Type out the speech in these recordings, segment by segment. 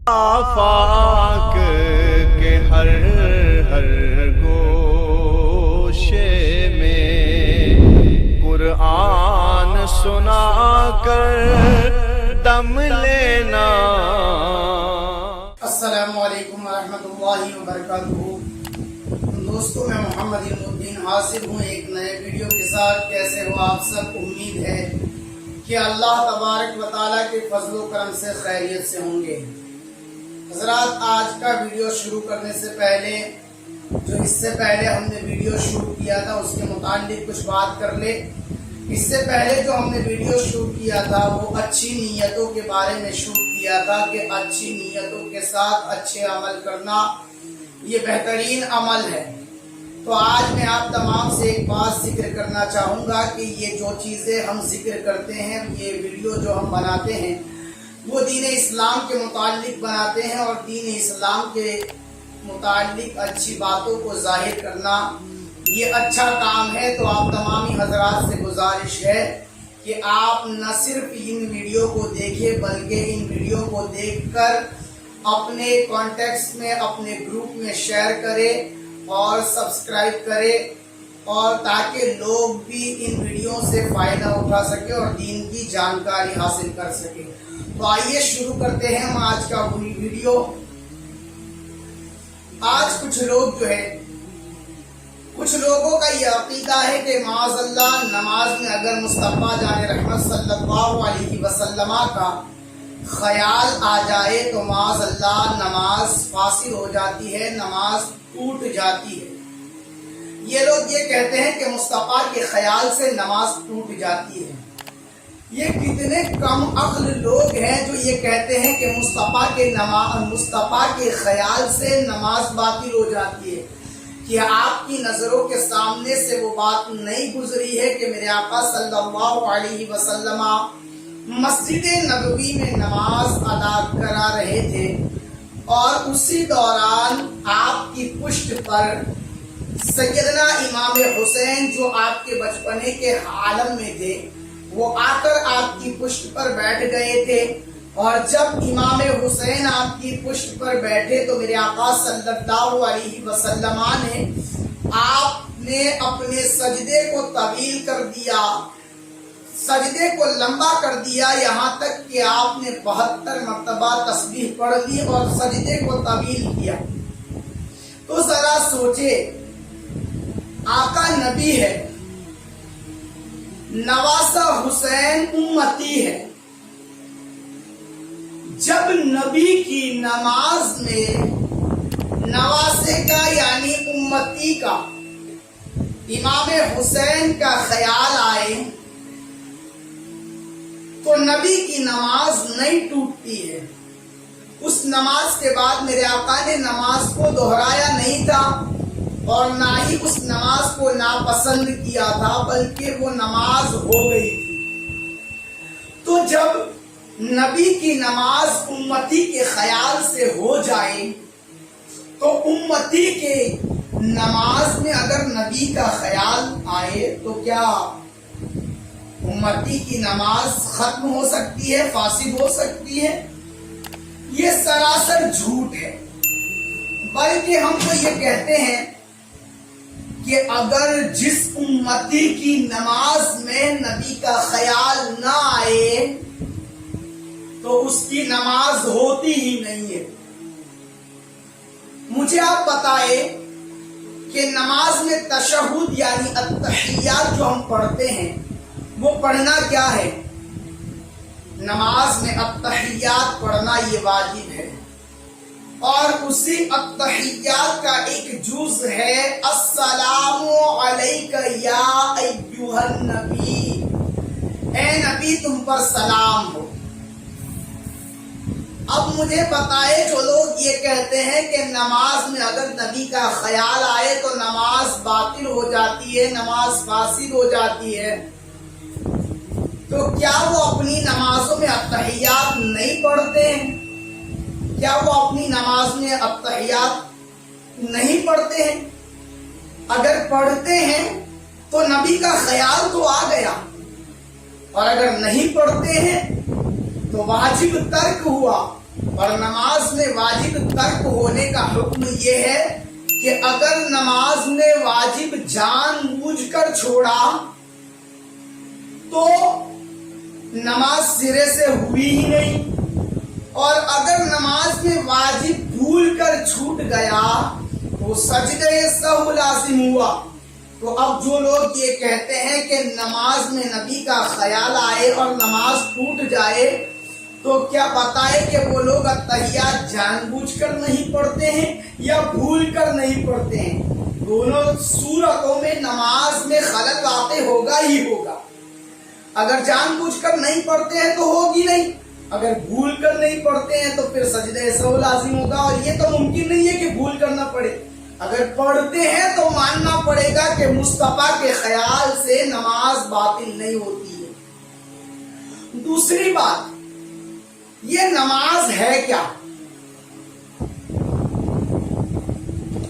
آفاق کے ہر ہر گوشے میں قرآن سنا کر دم لینا۔ السلام علیکم ورحمۃ اللہ وبرکاتہ۔ دوستو، میں محمد الدین حاصل ہوں ایک نئے ویڈیو کے ساتھ۔ کیسے ہو آپ سب؟ امید ہے کہ اللہ تبارک و تعالیٰ کے فضل و کرم سے خیریت سے ہوں گے۔ حضرات، آج کا ویڈیو شروع کرنے سے پہلے جو اس سے پہلے ہم نے ویڈیو شروع کیا تھا اس کے متعلق کچھ بات کر لے۔ اس سے پہلے جو ہم نے ویڈیو شروع کیا تھا وہ اچھی نیتوں کے بارے میں شروع کیا تھا کہ اچھی نیتوں کے ساتھ اچھے عمل کرنا یہ بہترین عمل ہے۔ تو آج میں آپ تمام سے ایک بات ذکر کرنا چاہوں گا کہ یہ جو چیزیں ہم ذکر کرتے ہیں، یہ ویڈیو جو ہم بناتے ہیں وہ دین اسلام کے متعلق بناتے ہیں، اور دین اسلام کے متعلق اچھی باتوں کو ظاہر کرنا یہ اچھا کام ہے۔ تو آپ تمامی حضرات سے گزارش ہے کہ آپ نہ صرف ان ویڈیو کو دیکھیں بلکہ ان ویڈیو کو دیکھ کر اپنے کانٹیکٹس میں، اپنے گروپ میں شیئر کریں اور سبسکرائب کرے، اور تاکہ لوگ بھی ان ویڈیو سے فائدہ اٹھا سکے اور دین کی جانکاری حاصل کر سکے۔ تو آئیے شروع کرتے ہیں ہم آج کا ویڈیو۔ آج کچھ لوگ جو ہے، کچھ لوگوں کا یہ عقیدہ ہے کہ معاذ اللہ نماز میں اگر مصطفیٰ جان رحمت صلی اللہ علیہ وسلم کا خیال آ جائے تو معاذ اللہ نماز فاسد ہو جاتی ہے، نماز ٹوٹ جاتی ہے۔ یہ لوگ یہ کہتے ہیں کہ مصطفیٰ کے خیال سے نماز ٹوٹ جاتی ہے۔ یہ کتنے کم عقل لوگ ہیں جو یہ کہتے ہیں کہ مصطفیٰ کے خیال سے نماز باطل ہو جاتی ہے۔ کیا آپ کی نظروں کے سامنے سے وہ بات نہیں گزری ہے کہ میرے آقا صلی اللہ علیہ وسلم مسجد نبوی میں نماز ادا کرا رہے تھے، اور اسی دوران آپ کی پشت پر سیدنا امام حسین جو آپ کے بچپنے کے عالم میں تھے وہ آ کر آپ کی پشت پر بیٹھ گئے تھے، اور جب امام حسین آپ کی پشت پر بیٹھے تو میرے آقا صلی اللہ علیہ وسلم نے آپ نے اپنے سجدے کو طویل کر دیا، سجدے کو لمبا کر دیا، یہاں تک کہ آپ نے 72 مرتبہ تسبیح پڑھ لی اور سجدے کو طویل کیا۔ تو ذرا سوچے، آقا نبی ہے، نواسہ حسین امتی ہے، جب نبی کی نماز میں نواسے کا یعنی امتی کا امام حسین کا خیال آئے تو نبی کی نماز نہیں ٹوٹتی ہے۔ اس نماز کے بعد میرے آقا نے نماز کو دہرایا نہیں تھا اور نہ ہی اس نماز کو ناپسند کیا تھا، بلکہ وہ نماز ہو گئی تھی۔ تو جب نبی کی نماز امتی کے خیال سے ہو جائے تو امتی کے نماز میں اگر نبی کا خیال آئے تو کیا امتی کی نماز ختم ہو سکتی ہے، فاسد ہو سکتی ہے؟ یہ سراسر جھوٹ ہے۔ بلکہ ہم تو یہ کہتے ہیں کہ اگر جس امتی کی نماز میں نبی کا خیال نہ آئے تو اس کی نماز ہوتی ہی نہیں ہے۔ مجھے آپ بتائیں کہ نماز میں تشہد یعنی التحیات جو ہم پڑھتے ہیں وہ پڑھنا کیا ہے؟ نماز میں التحیات پڑھنا یہ واجب ہے، اور اسی التحیات کا ایک جز ہے السلام علیک یا ایھا النبی، اے نبی تم پر سلام ہو۔ اب مجھے بتائے، جو لوگ یہ کہتے ہیں کہ نماز میں اگر نبی کا خیال آئے تو نماز باطل ہو جاتی ہے، نماز فاسد ہو جاتی ہے، تو کیا وہ اپنی نمازوں میں التحیات نہیں پڑھتے ہیں؟ کیا وہ اپنی نماز میں التحیات نہیں پڑھتے ہیں؟ اگر پڑھتے ہیں تو نبی کا خیال تو آ گیا، اور اگر نہیں پڑھتے ہیں تو واجب ترک ہوا، اور نماز میں واجب ترک ہونے کا حکم یہ ہے کہ اگر نماز میں واجب جان بوجھ کر چھوڑا تو نماز سرے سے ہوئی ہی نہیں، اور اگر نماز میں واجب بھول کر چھوٹ گیا تو سجدہ سہو لازم ہوا۔ تو اب جو لوگ یہ کہتے ہیں کہ نماز میں نبی کا خیال آئے اور نماز ٹوٹ جائے تو کیا بتائے کہ وہ لوگ اتحیات جان بوجھ کر نہیں پڑھتے ہیں یا بھول کر نہیں پڑھتے ہیں؟ دونوں صورتوں میں نماز میں خلل واقع ہوگا ہی ہوگا۔ اگر جان بوجھ کر نہیں پڑھتے ہیں تو ہوگی نہیں، اگر بھول کر نہیں پڑھتے ہیں تو پھر سجدہ سہو لازم ہوگا، اور یہ تو ممکن نہیں ہے کہ بھول کر نہ پڑھے۔ اگر پڑھتے ہیں تو ماننا پڑے گا کہ مصطفیٰ کے خیال سے نماز باطل نہیں ہوتی ہے۔ دوسری بات، یہ نماز ہے کیا؟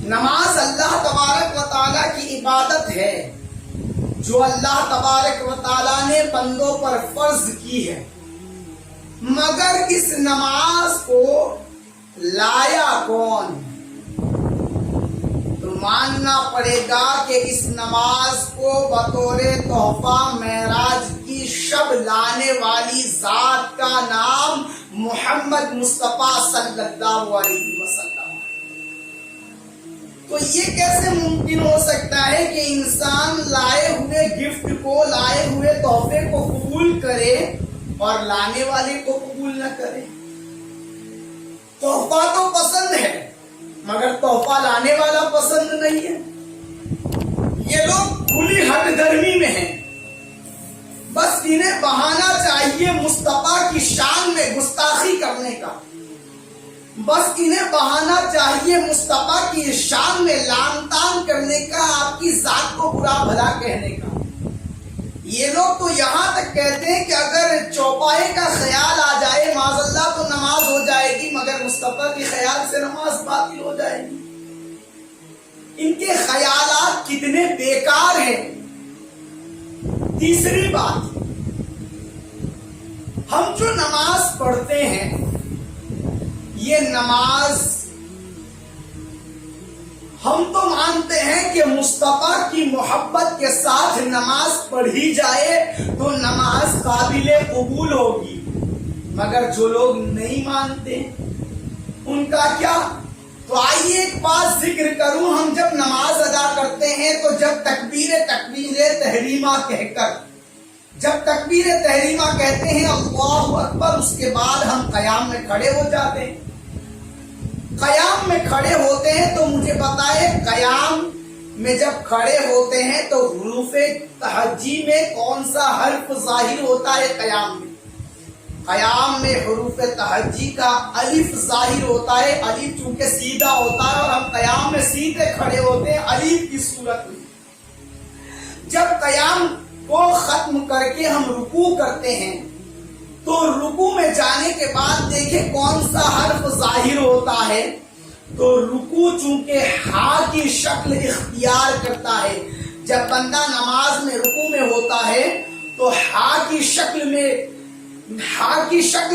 نماز اللہ تبارک و تعالیٰ کی عبادت ہے جو اللہ تبارک و تعالیٰ نے بندوں پر فرض کی ہے، مگر اس نماز کو لایا کون؟ تو ماننا پڑے گا کہ اس نماز کو بطور تحفہ معراج کی شب لانے والی ذات کا نام محمد مصطفیٰ صلی اللہ علیہ وسلم۔ تو یہ کیسے ممکن ہو سکتا ہے کہ انسان لائے ہوئے گفٹ کو، لائے ہوئے تحفے کو قبول کرے اور لانے والے کو قبول نہ کرے؟ تحفہ تو پسند ہے مگر تحفہ لانے والا پسند نہیں ہے۔ یہ لوگ کھلی ہٹ درمی میں ہیں، بس انہیں بہانہ چاہیے مصطفیٰ کی شان میں گستاخی کرنے کا، بس انہیں بہانہ چاہیے مصطفیٰ کی شان میں لان تان کرنے کا، آپ کی ذات کو برا بھلا کہنے کا۔ یہ لوگ تو یہاں تک کہتے ہیں کہ اگر چوپائے کا خیال آ جائے معاذ اللہ تو نماز ہو جائے گی، مگر مصطفیٰ کے خیال سے نماز باطل ہو جائے گی۔ ان کے خیالات کتنے بیکار ہیں۔ تیسری بات، ہم جو نماز پڑھتے ہیں یہ نماز ہم تو مانتے ہیں کہ مصطفیٰ کی محبت کے ساتھ نماز پڑھی جائے تو نماز قابل قبول ہوگی، مگر جو لوگ نہیں مانتے ان کا کیا؟ تو آئیے ایک بات ذکر کروں، ہم جب نماز ادا کرتے ہیں تو جب تکبیر تحریمہ کہہ کر، جب تکبیر تحریمہ کہتے ہیں اللہ اکبر، اس کے بعد ہم قیام میں کھڑے ہو جاتے ہیں۔ قیام میں کھڑے ہوتے ہیں تو مجھے بتائے، قیام میں جب کھڑے ہوتے ہیں تو حروف تہجی میں کون سا حرف ظاہر ہوتا ہے؟ قیام میں، قیام میں حروف تہجی کا الف ظاہر ہوتا ہے۔ الف چونکہ سیدھا ہوتا ہے اور ہم قیام میں سیدھے کھڑے ہوتے ہیں الف کی صورت میں۔ جب قیام کو ختم کر کے ہم رکوع کرتے ہیں تو رکوع میں جانے کے بعد دیکھیں کون سا حرف ظاہر ہوتا ہے، تو رکوع چونکہ ہا کی شکل اختیار کرتا ہے۔ جب بندہ نماز میں رکوع میں ہوتا ہے تو ہا کی شکل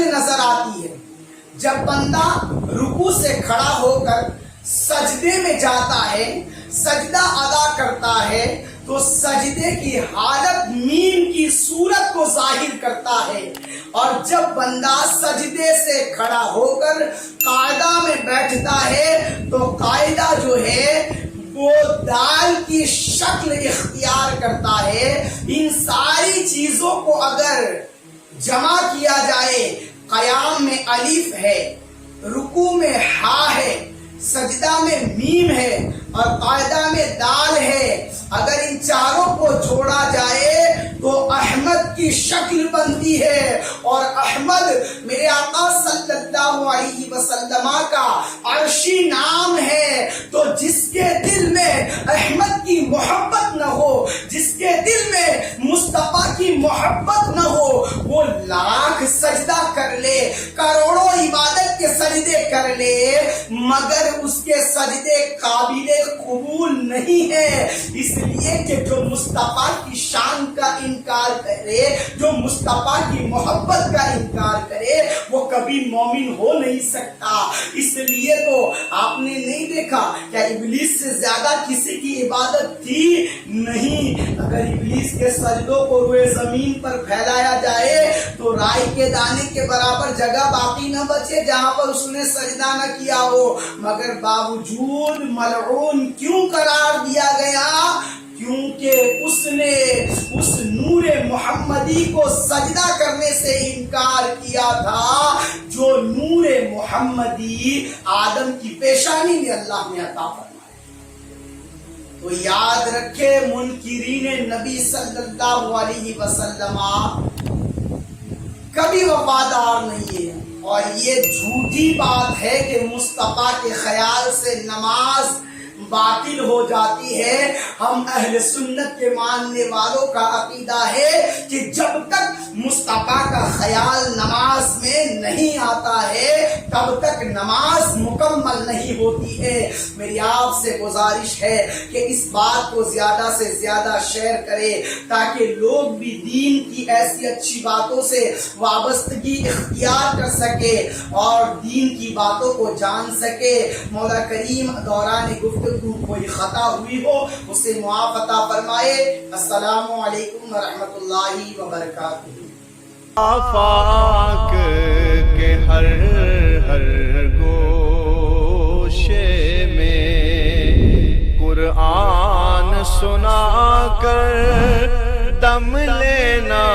نظر آتی ہے۔ جب بندہ رکوع سے کھڑا ہو کر سجدے میں جاتا ہے، سجدہ ادا کرتا ہے، تو سجدے کی حالت میم کی صورت کو ظاہر کرتا ہے، اور جب بندہ سجدے سے کھڑا ہو کر قاعدہ میں بیٹھتا ہے تو قاعدہ جو ہے وہ دال کی شکل اختیار کرتا ہے۔ ان ساری چیزوں کو اگر جمع کیا جائے، قیام میں الف ہے، رکوع میں ہا ہے، سجدہ میں میم ہے اور قاعدہ میں دال ہے، اگر ان چاروں کو جوڑا جائے تو احمد کی شکل بنتی ہے، اور احمد میرے آقا صلی اللہ علیہ وسلم کا عرشی نام ہے۔ تو جس کے دل میں احمد کی محبت نہ ہو، جس کے دل میں مصطفیٰ کی محبت نہ ہو، وہ لاکھ سجدہ کر لے، کروڑوں عبادت کے سجدے کر لے، مگر اس کے سجدے قابل قبول نہیں ہے، اس لیے کہ جو مصطفیٰ کی شان کا انکار کرے، جو مصطفیٰ کی محبت کا انکار کرے، وہ کبھی مومن ہو نہیں سکتا۔ اس لیے تو آپ نے نہیں دیکھا کیا ابلیس سے زیادہ کسی کی عبادت تھی؟ نہیں۔ اگر ابلیس کے سجدوں کو روئے زمین پر پھیلایا جائے تو رائی کے دانے کے برابر جگہ باقی نہ بچے جہاں پر اس نے سجدہ نہ کیا ہو، مگر باوجود ملعون کیوں قرار دیا گیا؟ کیونکہ اس نے اس نور محمدی کو سجدہ کرنے سے انکار کیا تھا جو نور محمدی آدم کی پیشانی میں اللہ نے عطا فرمایا۔ تو یاد رکھے منکرین نبی صلی اللہ علیہ وسلم کبھی وفادار نہیں ہے، اور یہ جھوٹی بات ہے کہ مصطفیٰ کے خیال سے نماز باطل ہو جاتی ہے۔ ہم اہل سنت کے ماننے والوں کا عقیدہ ہے کہ جب تک مصطفیٰ کا خیال نماز میں نہیں آتا ہے تب تک نماز مکمل نہیں ہوتی ہے۔ میری آپ سے گزارش ہے کہ اس بات کو زیادہ سے زیادہ شیئر کرے تاکہ لوگ بھی دین کی ایسی اچھی باتوں سے وابستگی اختیار کر سکے اور دین کی باتوں کو جان سکے۔ مولا کریم دوران گفتگو کوئی خطا ہوئی ہو اسے معاف عطا فرمائے۔ السلام علیکم ورحمۃ اللہ وبرکاتہ۔ آفاق کے ہر گوشے میں قرآن سنا کر دم لینا